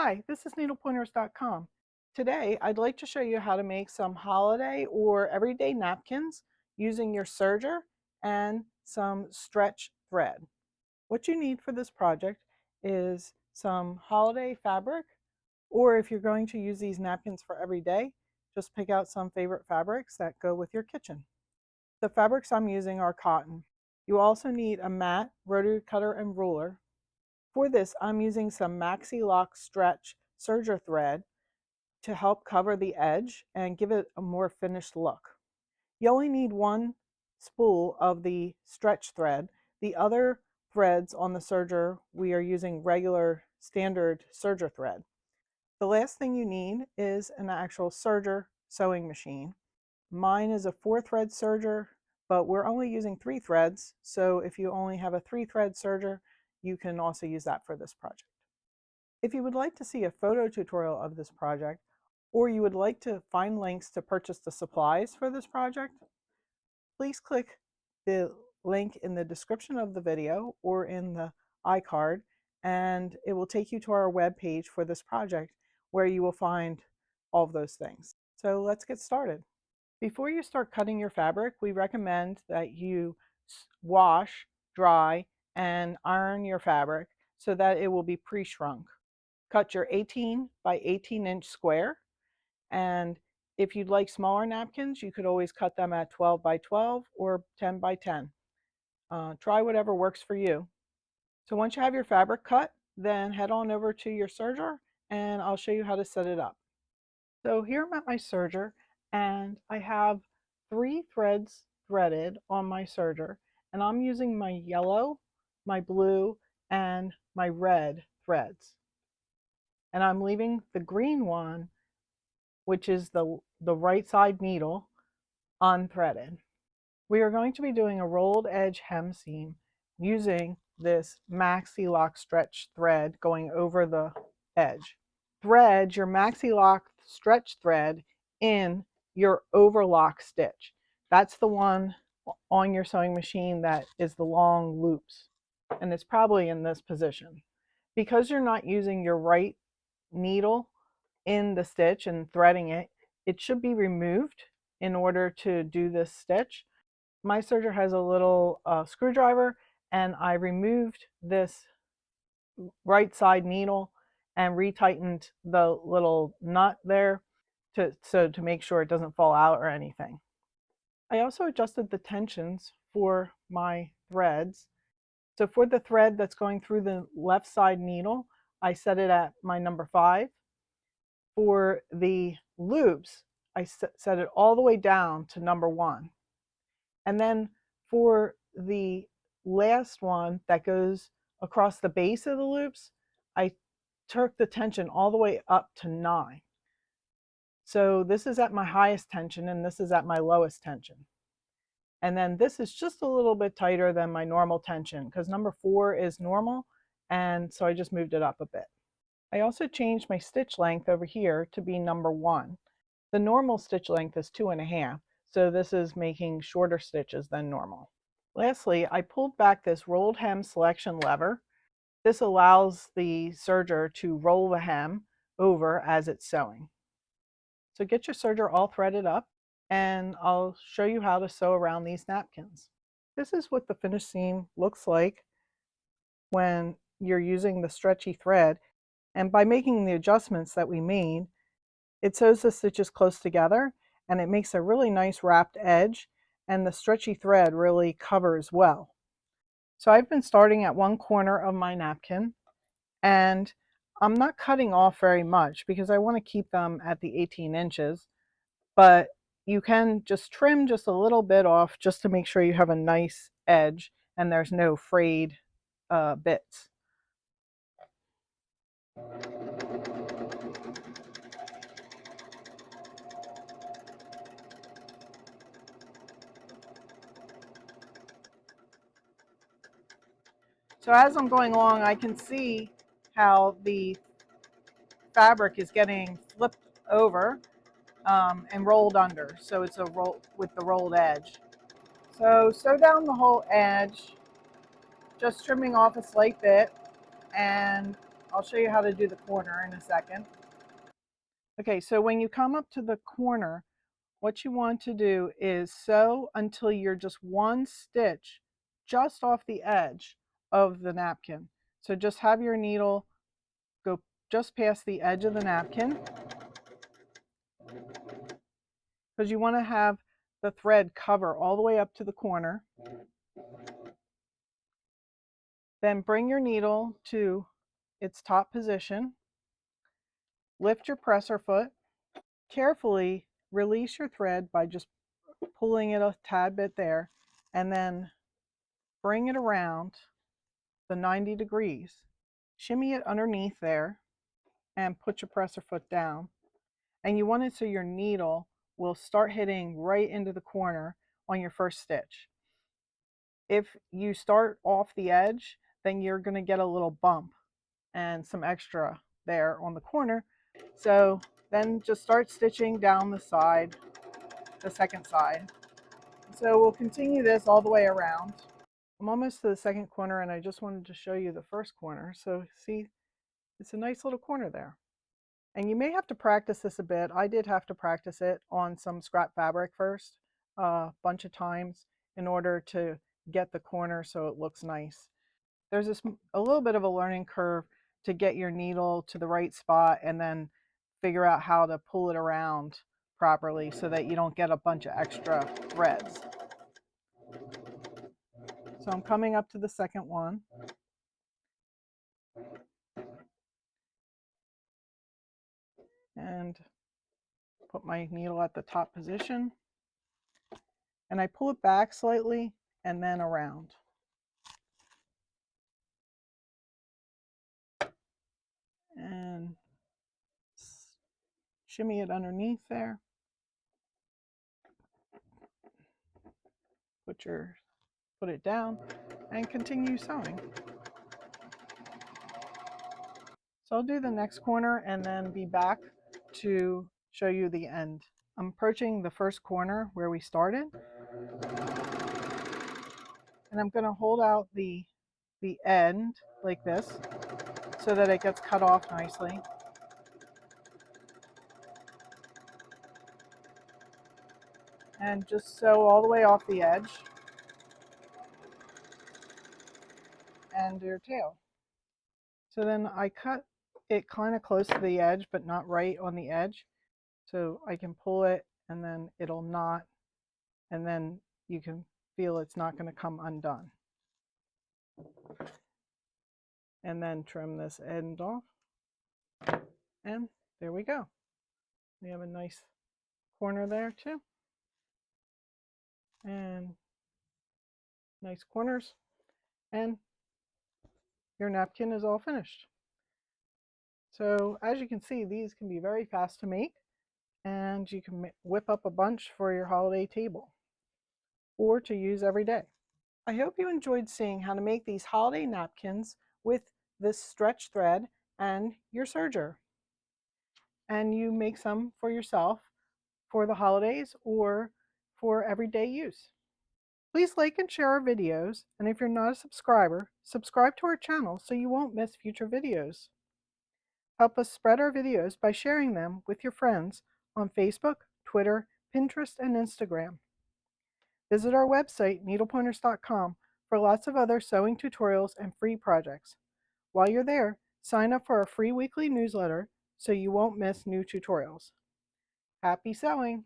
Hi, this is needlepointers.com. Today, I'd like to show you how to make some holiday or everyday napkins using your serger and some stretch thread. What you need for this project is some holiday fabric, or if you're going to use these napkins for every day, just pick out some favorite fabrics that go with your kitchen. The fabrics I'm using are cotton. You also need a mat, rotary cutter, and ruler. For this, I'm using some Maxi Lock Stretch Serger thread to help cover the edge and give it a more finished look. You only need one spool of the stretch thread. The other threads on the serger, we are using regular standard serger thread. The last thing you need is an actual serger sewing machine. Mine is a 4-thread serger, but we're only using 3 threads, so if you only have a 3-thread serger, you can also use that for this project. If you would like to see a photo tutorial of this project, or you would like to find links to purchase the supplies for this project, please click the link in the description of the video or in the iCard, and it will take you to our web page for this project where you will find all of those things. So let's get started. Before you start cutting your fabric, we recommend that you wash, dry, and iron your fabric so that it will be pre-shrunk. Cut your 18 by 18 inch square, and if you'd like smaller napkins, you could always cut them at 12 by 12 or 10 by 10. Try whatever works for you. So once you have your fabric cut, then head on over to your serger and I'll show you how to set it up. So here I'm at my serger and I have 3 threads threaded on my serger, and I'm using my yellow, my blue, and my red threads. And I'm leaving the green one, which is the right side needle, unthreaded. We are going to be doing a rolled edge hem seam using this Maxi Lock stretch thread going over the edge. Thread your Maxi Lock stretch thread in your overlock stitch. That's the one on your sewing machine that is the long loops, and it's probably in this position. Because you're not using your right needle in the stitch and threading it, it should be removed in order to do this stitch. My serger has a little screwdriver, and I removed this right side needle and retightened the little nut there to make sure it doesn't fall out or anything. I also adjusted the tensions for my threads. So for the thread that's going through the left side needle, I set it at my number 5. For the loops, I set it all the way down to number 1. And then for the last one that goes across the base of the loops, I took the tension all the way up to 9. So this is at my highest tension and this is at my lowest tension. And then this is just a little bit tighter than my normal tension because number 4 is normal, and so I just moved it up a bit. I also changed my stitch length over here to be number 1. The normal stitch length is 2.5, so this is making shorter stitches than normal. Lastly, I pulled back this rolled hem selection lever. This allows the serger to roll the hem over as it's sewing. So get your serger all threaded up, and I'll show you how to sew around these napkins. This is what the finished seam looks like when you're using the stretchy thread. And by making the adjustments that we made, it sews the stitches close together and it makes a really nice wrapped edge, and the stretchy thread really covers well. So I've been starting at one corner of my napkin, and I'm not cutting off very much because I want to keep them at the 18 inches, but you can just trim just a little bit off just to make sure you have a nice edge and there's no frayed bits. So as I'm going along, I can see how the fabric is getting flipped over and rolled under. So it's a roll with the rolled edge. So sew down the whole edge, just trimming off a slight bit, and I'll show you how to do the corner in a second. Okay, so when you come up to the corner, what you want to do is sew until you're just one stitch just off the edge of the napkin. So just have your needle go just past the edge of the napkin, because you want to have the thread cover all the way up to the corner. Then bring your needle to its top position, lift your presser foot, carefully release your thread by just pulling it a tad bit there, and then bring it around the 90 degrees. Shimmy it underneath there and put your presser foot down. And you want it so your needle will start hitting right into the corner on your first stitch. If you start off the edge, then you're going to get a little bump and some extra there on the corner. So then just start stitching down the side, the second side. So we'll continue this all the way around. I'm almost to the second corner, and I just wanted to show you the first corner. So see, it's a nice little corner there. And you may have to practice this a bit. I did have to practice it on some scrap fabric first, a bunch of times, in order to get the corner so it looks nice. There's a little bit of a learning curve to get your needle to the right spot and then figure out how to pull it around properly so that you don't get a bunch of extra threads. So I'm coming up to the second one. And put my needle at the top position. And I pull it back slightly and then around. And shimmy it underneath there. Put it down and continue sewing. So I'll do the next corner and then be back to show you the end. I'm approaching the first corner where we started, and I'm going to hold out the end like this so that it gets cut off nicely. And just sew all the way off the edge and do your tail. So then I cut it kind of close to the edge, but not right on the edge. So I can pull it and then it'll knot, and then you can feel it's not going to come undone. And then trim this end off. And there we go. We have a nice corner there too. And nice corners. And your napkin is all finished. So as you can see, these can be very fast to make, and you can whip up a bunch for your holiday table or to use every day. I hope you enjoyed seeing how to make these holiday napkins with this stretch thread and your serger. And you make some for yourself for the holidays or for everyday use. Please like and share our videos, and if you're not a subscriber, subscribe to our channel so you won't miss future videos. Help us spread our videos by sharing them with your friends on Facebook, Twitter, Pinterest, and Instagram. Visit our website, needlepointers.com, for lots of other sewing tutorials and free projects. While you're there, sign up for our free weekly newsletter so you won't miss new tutorials. Happy sewing!